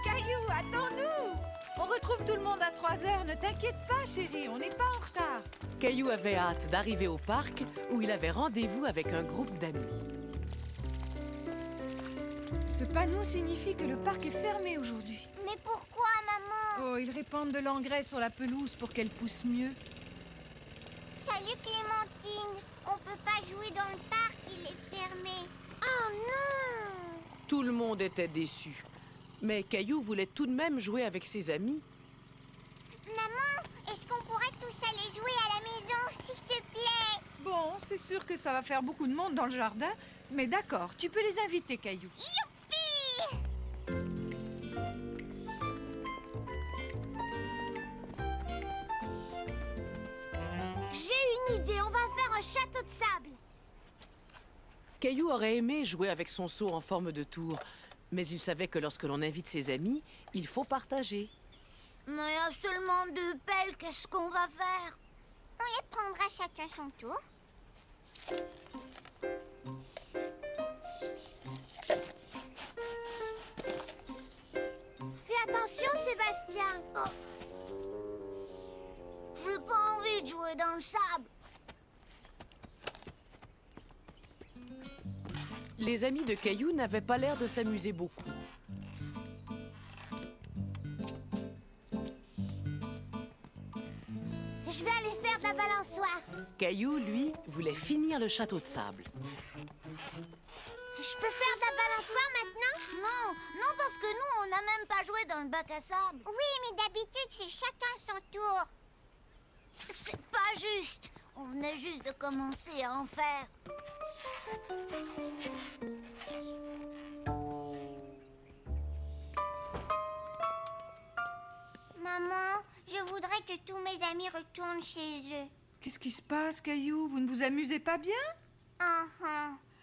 Caillou, attends-nous! On retrouve tout le monde à 3 heures. Ne t'inquiète pas, chérie, on n'est pas en retard. Caillou avait hâte d'arriver au parc où il avait rendez-vous avec un groupe d'amis. Ce panneau signifie que le parc est fermé aujourd'hui. Mais pourquoi, maman? Oh, ils répandent de l'engrais sur la pelouse pour qu'elle pousse mieux. Salut Clémentine. On peut pas jouer dans le parc, il est fermé. Oh non! Tout le monde était déçu. Mais Caillou voulait tout de même jouer avec ses amis. Maman, est-ce qu'on pourrait tous aller jouer à la maison, s'il te plaît? Bon, c'est sûr que ça va faire beaucoup de monde dans le jardin, mais d'accord, tu peux les inviter, Caillou. Youpi! J'ai une idée, on va faire un château de sable. Caillou aurait aimé jouer avec son seau en forme de tour, mais il savait que lorsque l'on invite ses amis, il faut partager. Mais il y a seulement 2 pelles, qu'est-ce qu'on va faire? On les prendra chacun son tour. Fais attention, Sébastien. J'ai pas envie de jouer dans le sable. Les amis de Caillou n'avaient pas l'air de s'amuser beaucoup. Je vais aller faire de la balançoire. Caillou, lui, voulait finir le château de sable. Je peux faire de la balançoire maintenant? Non, parce que nous, on n'a même pas joué dans le bac à sable. Oui, mais d'habitude, c'est chacun son tour. C'est pas juste. On venait juste de commencer à en faire. Maman, je voudrais que tous mes amis retournent chez eux. Qu'est-ce qui se passe, Caillou? Vous ne vous amusez pas bien?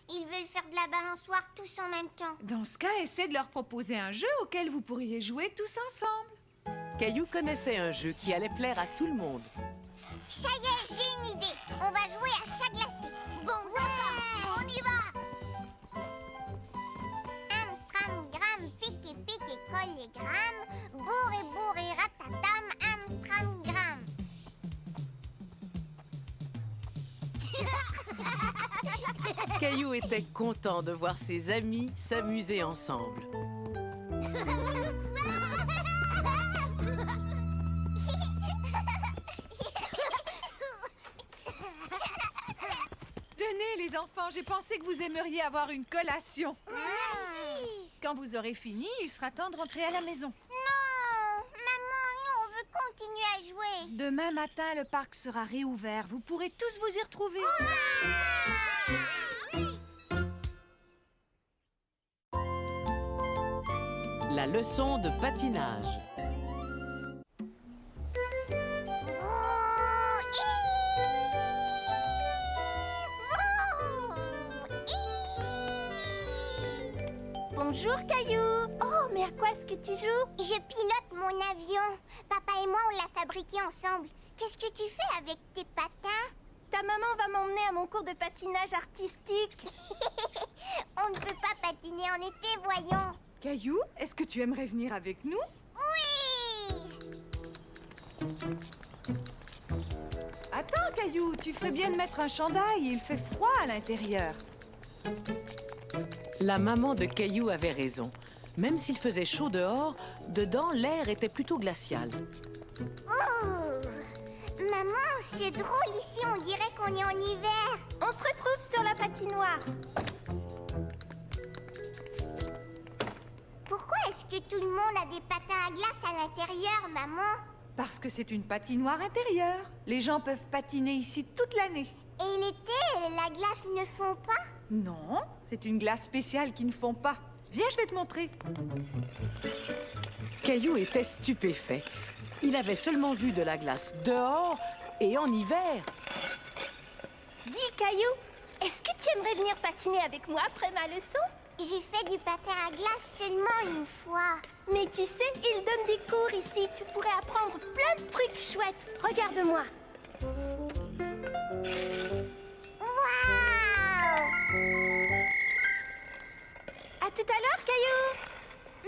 Ils veulent faire de la balançoire tous en même temps. Dans ce cas, essaie de leur proposer un jeu auquel vous pourriez jouer tous ensemble. Caillou connaissait un jeu qui allait plaire à tout le monde. Ça y est, j'ai une idée. On va jouer à chat glacé. Bon, d'accord, on y va. Amstramgram, pique, collégramme. Bourré, ratatam, Amstramgram. Caillou était content de voir ses amis s'amuser ensemble. Tenez, les enfants, j'ai pensé que vous aimeriez avoir une collation. Merci. Quand vous aurez fini, il sera temps de rentrer à la maison. Non, maman, nous, on veut continuer à jouer. Demain matin, le parc sera réouvert. Vous pourrez tous vous y retrouver. La leçon de patinage. Bonjour Caillou. Oh, mais à quoi est-ce que tu joues? Je pilote mon avion. Papa et moi, on l'a fabriqué ensemble. Qu'est-ce que tu fais avec tes patins? Ta maman va m'emmener à mon cours de patinage artistique. On ne peut pas patiner en été, voyons. Caillou, est-ce que tu aimerais venir avec nous? Oui. Attends, Caillou, tu ferais bien de mettre un chandail. Il fait froid à l'intérieur. La maman de Caillou avait raison. Même s'il faisait chaud dehors, dedans, l'air était plutôt glacial. Oh! Maman, c'est drôle ici, on dirait qu'on est en hiver. On se retrouve sur la patinoire. Pourquoi est-ce que tout le monde a des patins à glace à l'intérieur, maman? Parce que c'est une patinoire intérieure. Les gens peuvent patiner ici toute l'année. Et l'été, la glace ne fond pas? Non, c'est une glace spéciale qui ne fond pas. Viens, je vais te montrer. Caillou était stupéfait. Il avait seulement vu de la glace dehors et en hiver. Dis, Caillou, est-ce que tu aimerais venir patiner avec moi après ma leçon? J'ai fait du patin à glace seulement une fois. Mais tu sais, ils donnent des cours ici. Tu pourrais apprendre plein de trucs chouettes. Regarde-moi. Waouh! À tout à l'heure, Caillou.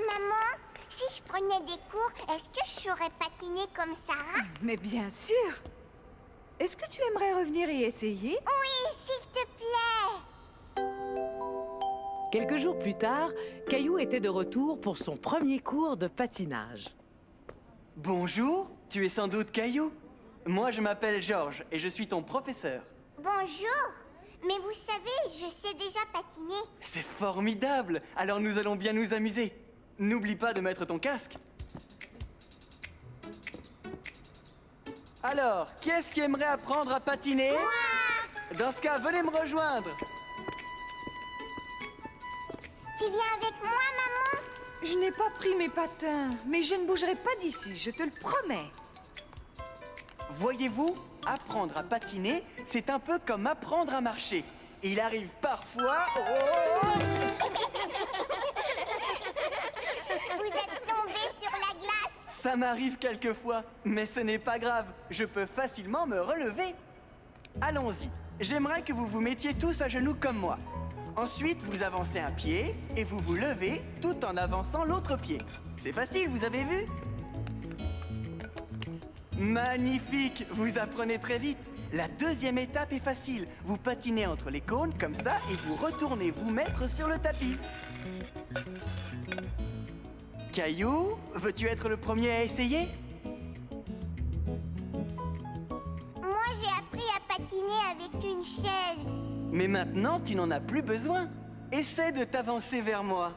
Maman, si je prenais des cours, est-ce que je saurais patiner comme Sarah? Mais bien sûr. Est-ce que tu aimerais revenir y essayer? Oui, s'il te plaît. Quelques jours plus tard, Caillou était de retour pour son premier cours de patinage. Bonjour, tu es sans doute Caillou. Moi, je m'appelle Georges et je suis ton professeur. Bonjour. Mais vous savez, je sais déjà patiner. C'est formidable. Alors nous allons bien nous amuser. N'oublie pas de mettre ton casque. Alors, qui est-ce qui aimerait apprendre à patiner? Dans ce cas, venez me rejoindre. Tu viens avec moi, maman? Je n'ai pas pris mes patins, mais je ne bougerai pas d'ici, je te le promets. Voyez-vous, apprendre à patiner, c'est un peu comme apprendre à marcher. Il arrive parfois... Oh! Vous êtes tombé sur la glace. Ça m'arrive quelquefois, mais ce n'est pas grave. Je peux facilement me relever. Allons-y. J'aimerais que vous vous mettiez tous à genoux comme moi. Ensuite, vous avancez un pied et vous vous levez tout en avançant l'autre pied. C'est facile, vous avez vu? Magnifique! Vous apprenez très vite. La deuxième étape est facile. Vous patinez entre les cônes comme ça et vous retournez vous mettre sur le tapis. Caillou, veux-tu être le premier à essayer? Moi, j'ai appris à patiner avec une chaise. Mais maintenant, tu n'en as plus besoin. Essaie de t'avancer vers moi.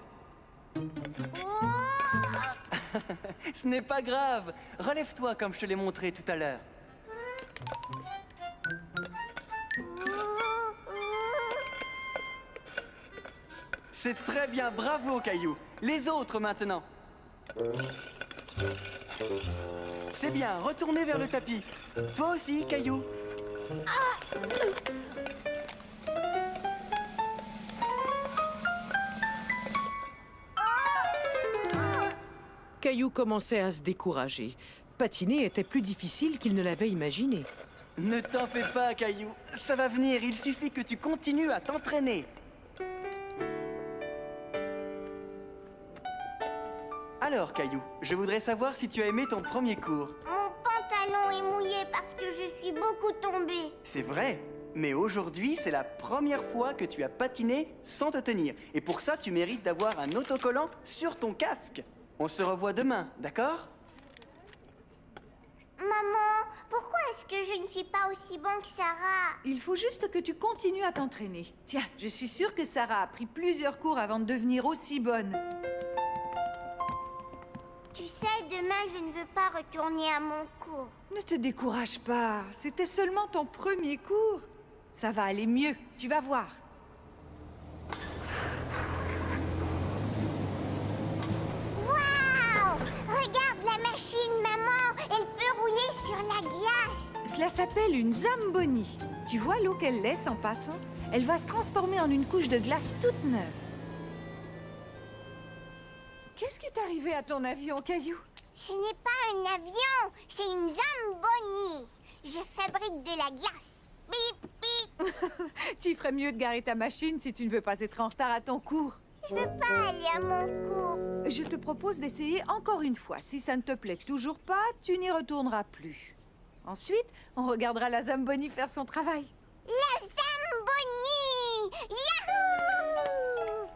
Oh! Ce n'est pas grave. Relève-toi comme je te l'ai montré tout à l'heure. C'est très bien, bravo Caillou. Les autres maintenant. C'est bien, retournez vers le tapis. Toi aussi, Caillou. Caillou commençait à se décourager. Patiner était plus difficile qu'il ne l'avait imaginé. Ne t'en fais pas, Caillou. Ça va venir, il suffit que tu continues à t'entraîner. Alors, Caillou, je voudrais savoir si tu as aimé ton premier cours. Mon pantalon est mouillé parce que je suis beaucoup tombée. C'est vrai, mais aujourd'hui, c'est la première fois que tu as patiné sans te tenir. Et pour ça, tu mérites d'avoir un autocollant sur ton casque. On se revoit demain, d'accord? Maman, pourquoi est-ce que je ne suis pas aussi bon que Sarah? Il faut juste que tu continues à t'entraîner. Tiens, je suis sûre que Sarah a pris plusieurs cours avant de devenir aussi bonne. Tu sais, demain, je ne veux pas retourner à mon cours. Ne te décourage pas, c'était seulement ton premier cours. Ça va aller mieux, tu vas voir. Waouh! Regarde la machine, maman! Elle peut rouler sur la glace. Cela s'appelle une Zamboni. Tu vois l'eau qu'elle laisse en passant? Elle va se transformer en une couche de glace toute neuve. Qu'est-ce qui est arrivé à ton avion, Caillou? Ce n'est pas un avion, c'est une Zamboni. Je fabrique de la glace. Bip, bip. Tu ferais mieux de garer ta machine si tu ne veux pas être en retard à ton cours. Je veux pas aller à mon cours. Je te propose d'essayer encore une fois. Si ça ne te plaît toujours pas, tu n'y retourneras plus. Ensuite, on regardera la Zamboni faire son travail. La Zamboni! Yahoo!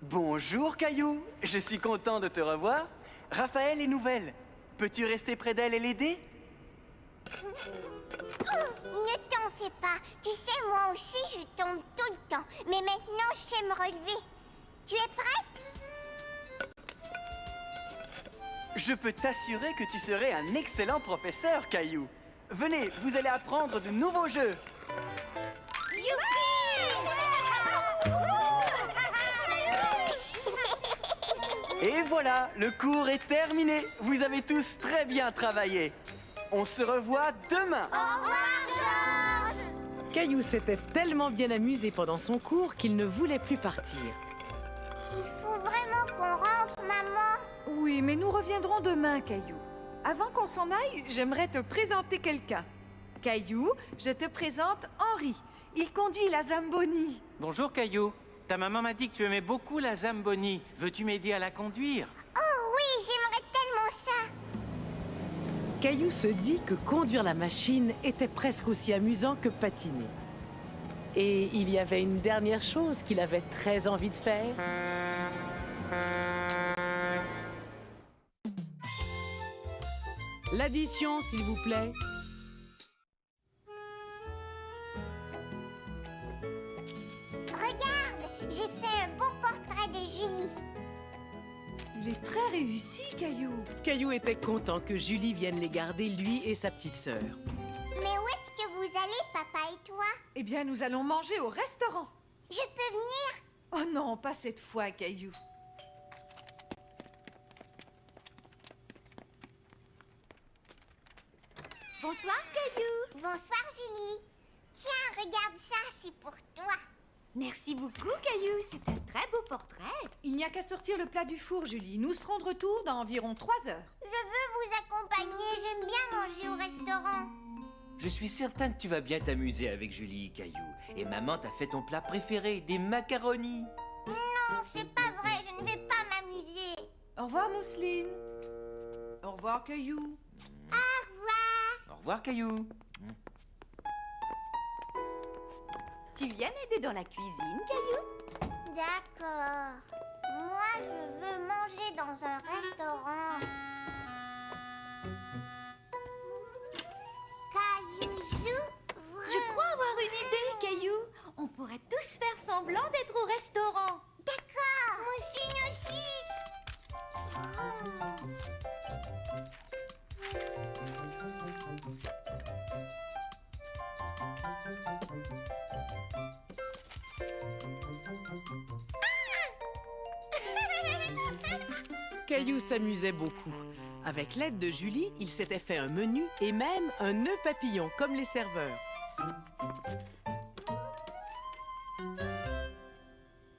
Bonjour, Caillou. Je suis content de te revoir. Raphaël est nouvelle. Peux-tu rester près d'elle et l'aider? Ne t'en fais pas. Tu sais, moi aussi, je tombe tout le temps. Mais maintenant, je sais me relever. Tu es prête? Je peux t'assurer que tu serais un excellent professeur, Caillou. Venez, vous allez apprendre de nouveaux jeux. Et voilà, le cours est terminé. Vous avez tous très bien travaillé. On se revoit demain. Au revoir, Georges! Caillou s'était tellement bien amusé pendant son cours qu'il ne voulait plus partir. Il faut vraiment qu'on rentre, maman. Oui, mais nous reviendrons demain, Caillou. Avant qu'on s'en aille, j'aimerais te présenter quelqu'un. Caillou, je te présente Henri. Il conduit la Zamboni. Bonjour Caillou. Ta maman m'a dit que tu aimais beaucoup la Zamboni. Veux-tu m'aider à la conduire? Oh oui, j'aimerais tellement ça. Caillou se dit que conduire la machine était presque aussi amusant que patiner. Et il y avait une dernière chose qu'il avait très envie de faire. L'addition, s'il vous plaît. Regarde, j'ai fait un beau portrait de Julie. Il est très réussi, Caillou. Caillou était content que Julie vienne les garder, lui et sa petite sœur. Mais où est-ce que vous allez, papa et toi? Eh bien, nous allons manger au restaurant. Je peux venir? Oh non, pas cette fois, Caillou. Bonsoir, Caillou. Bonsoir, Julie. Tiens, regarde ça, c'est pour toi. Merci beaucoup, Caillou. C'est un très beau portrait. Il n'y a qu'à sortir le plat du four, Julie. Nous serons de retour dans environ 3 heures. Je veux vous accompagner, j'aime bien manger au restaurant. Je suis certain que tu vas bien t'amuser avec Julie, Caillou. Et maman t'a fait ton plat préféré, des macaronis. Non, c'est pas vrai, je ne vais pas m'amuser. Au revoir, Mousseline. Au revoir, Caillou. Au revoir. Au revoir, Caillou. Tu viens m'aider dans la cuisine, Caillou? D'accord. Moi, je veux manger dans un restaurant. Caillou, Je crois avoir une idée, Caillou. On pourrait tous faire semblant d'être au restaurant. D'accord. Mousseline aussi. Caillou s'amusait beaucoup. Avec l'aide de Julie, il s'était fait un menu et même un nœud papillon, comme les serveurs.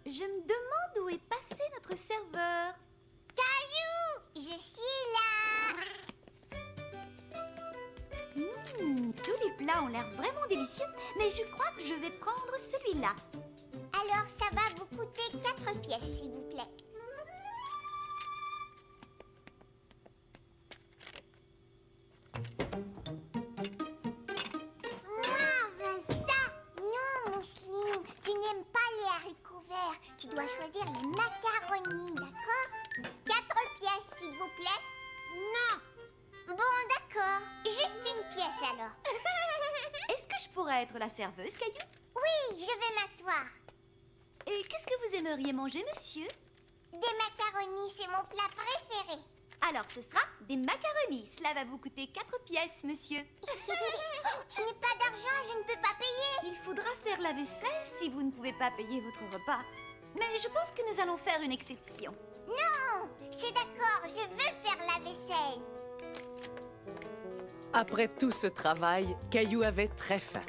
Je me demande où est passé notre serveur. Caillou, je suis là. Tous les plats ont l'air vraiment délicieux, mais je crois que je vais prendre celui-là. Alors, ça va vous coûter 4 pièces, s'il vous plaît. Moi, veux ça. Non, Mousseline, tu n'aimes pas les haricots verts. Tu dois choisir les macaronis, d'accord? 4 pièces, s'il vous plaît. Non. Bon, d'accord. Juste une pièce, alors. Est-ce que je pourrais être la serveuse, Caillou? Oui, je vais m'asseoir. Et qu'est-ce que vous aimeriez manger, monsieur? Des macaronis, c'est mon plat préféré. Alors ce sera des macaronis. Cela va vous coûter 4 pièces, monsieur. Je n'ai pas d'argent, je ne peux pas payer. Il faudra faire la vaisselle si vous ne pouvez pas payer votre repas. Mais je pense que nous allons faire une exception. Non, c'est d'accord, je veux faire la vaisselle. Après tout ce travail, Caillou avait très faim.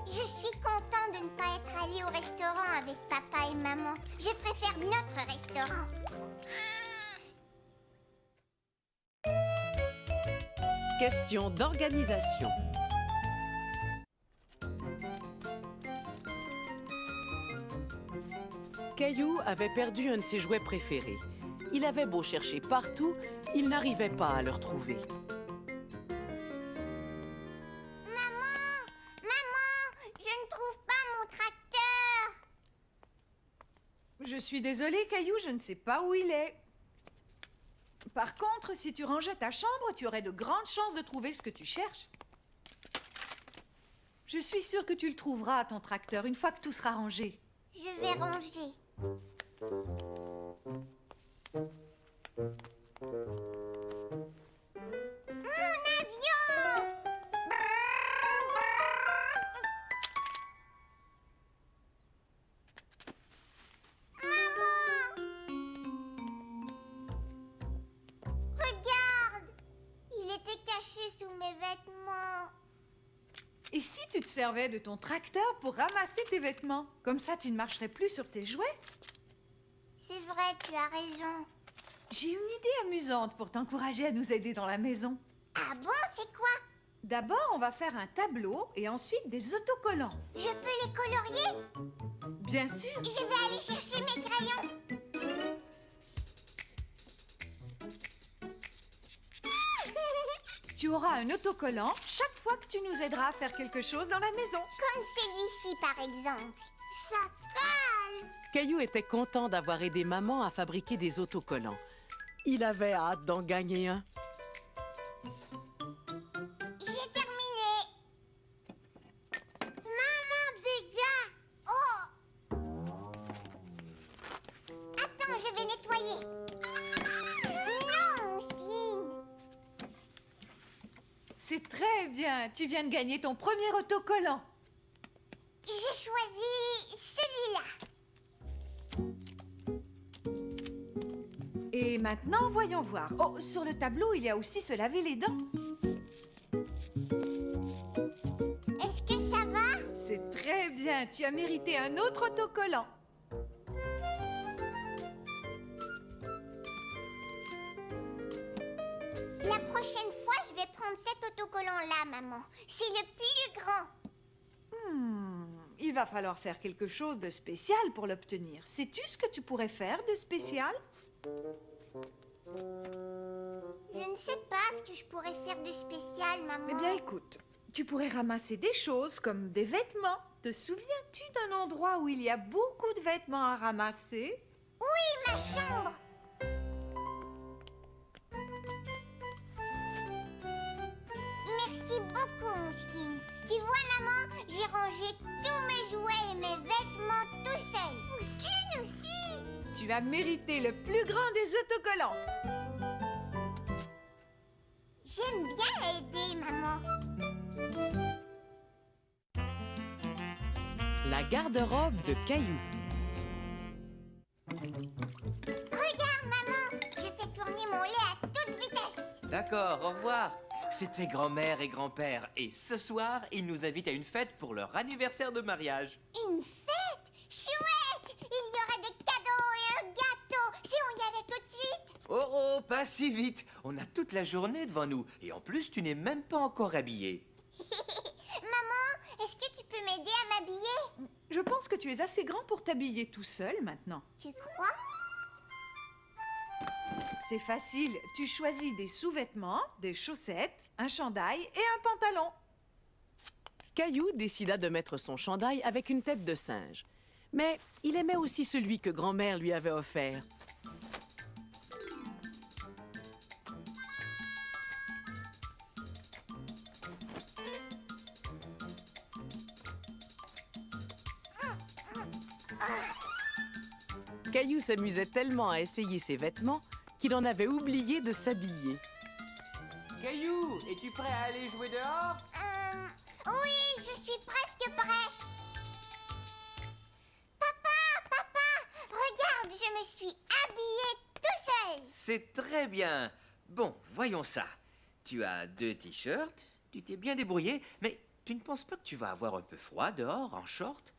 Je suis content de ne pas être allé au restaurant avec papa et maman. Je préfère notre restaurant. Question d'organisation. Caillou avait perdu un de ses jouets préférés. Il avait beau chercher partout, il n'arrivait pas à le retrouver. Maman, je ne trouve pas mon tracteur. Je suis désolée, Caillou, je ne sais pas où il est. Par contre, si tu rangeais ta chambre, tu aurais de grandes chances de trouver ce que tu cherches. Je suis sûre que tu le trouveras, ton tracteur, une fois que tout sera rangé. Je vais ranger. Mon avion! Maman! Regarde! Il était caché sous mes vêtements. Et si tu te servais de ton tracteur pour ramasser tes vêtements? Comme ça, tu ne marcherais plus sur tes jouets. C'est vrai, tu as raison. J'ai une idée amusante pour t'encourager à nous aider dans la maison. Ah bon, c'est quoi? D'abord, on va faire un tableau et ensuite des autocollants. Je peux les colorier? Bien sûr. Je vais aller chercher mes crayons. Tu auras un autocollant chaque fois que tu nous aideras à faire quelque chose dans la maison. Comme celui-ci, par exemple. Ça colle! Caillou était content d'avoir aidé maman à fabriquer des autocollants. Il avait hâte d'en gagner un. J'ai terminé. Maman, dégâts! Oh! Attends, je vais nettoyer. Non, Mousseline. C'est très bien. Tu viens de gagner ton premier autocollant. J'ai choisi celui-là. Et maintenant, voyons voir. Oh, sur le tableau, il y a aussi se laver les dents. Est-ce que ça va? C'est très bien. Tu as mérité un autre autocollant. La prochaine fois, je vais prendre cet autocollant-là, maman. C'est le plus grand. Il va falloir faire quelque chose de spécial pour l'obtenir. Sais-tu ce que tu pourrais faire de spécial? Je ne sais pas ce que je pourrais faire de spécial, maman. Eh bien, écoute, tu pourrais ramasser des choses comme des vêtements. Te souviens-tu d'un endroit où il y a beaucoup de vêtements à ramasser? Oui, ma chambre. Merci beaucoup, Mousseline. Tu vois, maman, j'ai rangé tous mes jouets et mes vêtements tout seul. Mousseline aussi. Tu as mérité le plus grand des autocollants. J'aime bien aider, maman. La garde-robe de Caillou. Regarde, maman, je fais tourner mon lait à toute vitesse. D'accord, au revoir. C'était grand-mère et grand-père. Et ce soir, ils nous invitent à une fête pour leur anniversaire de mariage. Une fête? Chouette! Il y aura des cadeaux et un gâteau. Si on y allait tout de suite. Oh, oh, pas si vite. On a toute la journée devant nous. Et en plus, tu n'es même pas encore habillée. Maman, est-ce que tu peux m'aider à m'habiller? Je pense que tu es assez grand pour t'habiller tout seul maintenant. Tu crois? C'est facile. Tu choisis des sous-vêtements, des chaussettes, un chandail et un pantalon. Caillou décida de mettre son chandail avec une tête de singe. Mais il aimait aussi celui que grand-mère lui avait offert. Caillou s'amusait tellement à essayer ses vêtements qu'il en avait oublié de s'habiller. Caillou, es-tu prêt à aller jouer dehors? Oui, je suis presque prêt. Papa, regarde, je me suis habillée tout seul. C'est très bien. Bon, voyons ça. Tu as 2 t-shirts, tu t'es bien débrouillé, mais tu ne penses pas que tu vas avoir un peu froid dehors, en short?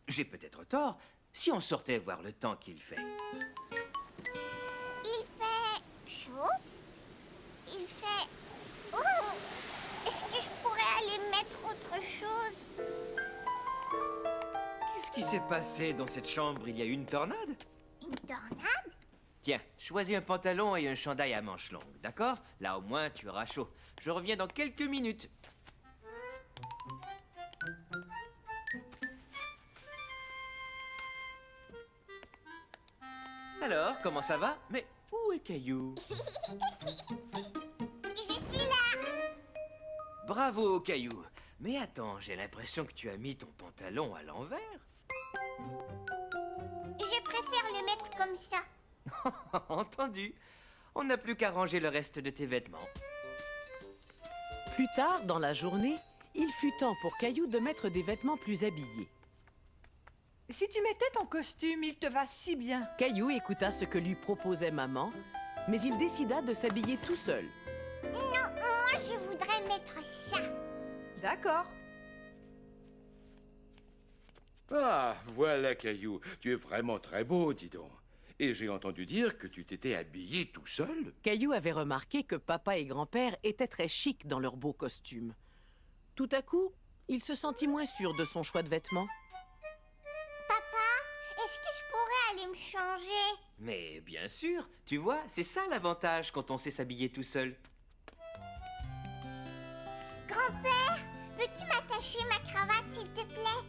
J'ai peut-être tort. Si on sortait voir le temps qu'il fait. Il fait chaud. Il fait... Oh! Est-ce que je pourrais aller mettre autre chose? Qu'est-ce qui s'est passé dans cette chambre? Il y a eu une tornade? Une tornade? Tiens, choisis un pantalon et un chandail à manches longues, d'accord? Là, au moins, tu auras chaud. Je reviens dans quelques minutes. Alors, comment ça va? Mais où est Caillou? Je suis là. Bravo, Caillou. Mais attends, j'ai l'impression que tu as mis ton pantalon à l'envers. Je préfère le mettre comme ça. Entendu. On n'a plus qu'à ranger le reste de tes vêtements. Plus tard, dans la journée, il fut temps pour Caillou de mettre des vêtements plus habillés. Si tu mettais ton costume, il te va si bien. Caillou écouta ce que lui proposait maman, mais il décida de s'habiller tout seul. Non, moi je voudrais mettre ça. D'accord. Ah, voilà, Caillou. Tu es vraiment très beau, dis donc. Et j'ai entendu dire que tu t'étais habillé tout seul. Caillou avait remarqué que papa et grand-père étaient très chics dans leurs beaux costumes. Tout à coup, il se sentit moins sûr de son choix de vêtements. Papa, est-ce que je pourrais aller me changer? Mais bien sûr, tu vois, c'est ça l'avantage quand on sait s'habiller tout seul. Grand-père, peux-tu m'attacher ma cravate, s'il te plaît?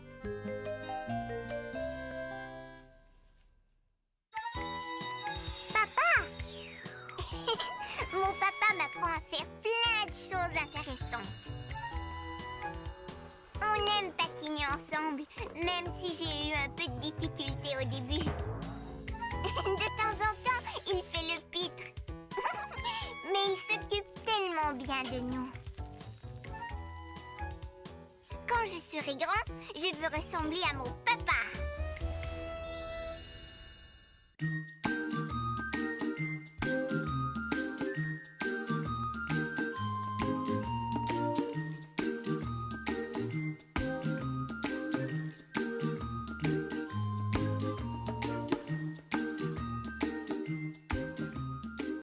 Papa! Mon papa m'apprend à faire plein de choses intéressantes. On aime patiner ensemble, même si j'ai eu un peu de difficulté au début. De temps en temps, il fait le pitre. Mais il s'occupe tellement bien de nous. Quand je serai grand, je veux ressembler à mon papa.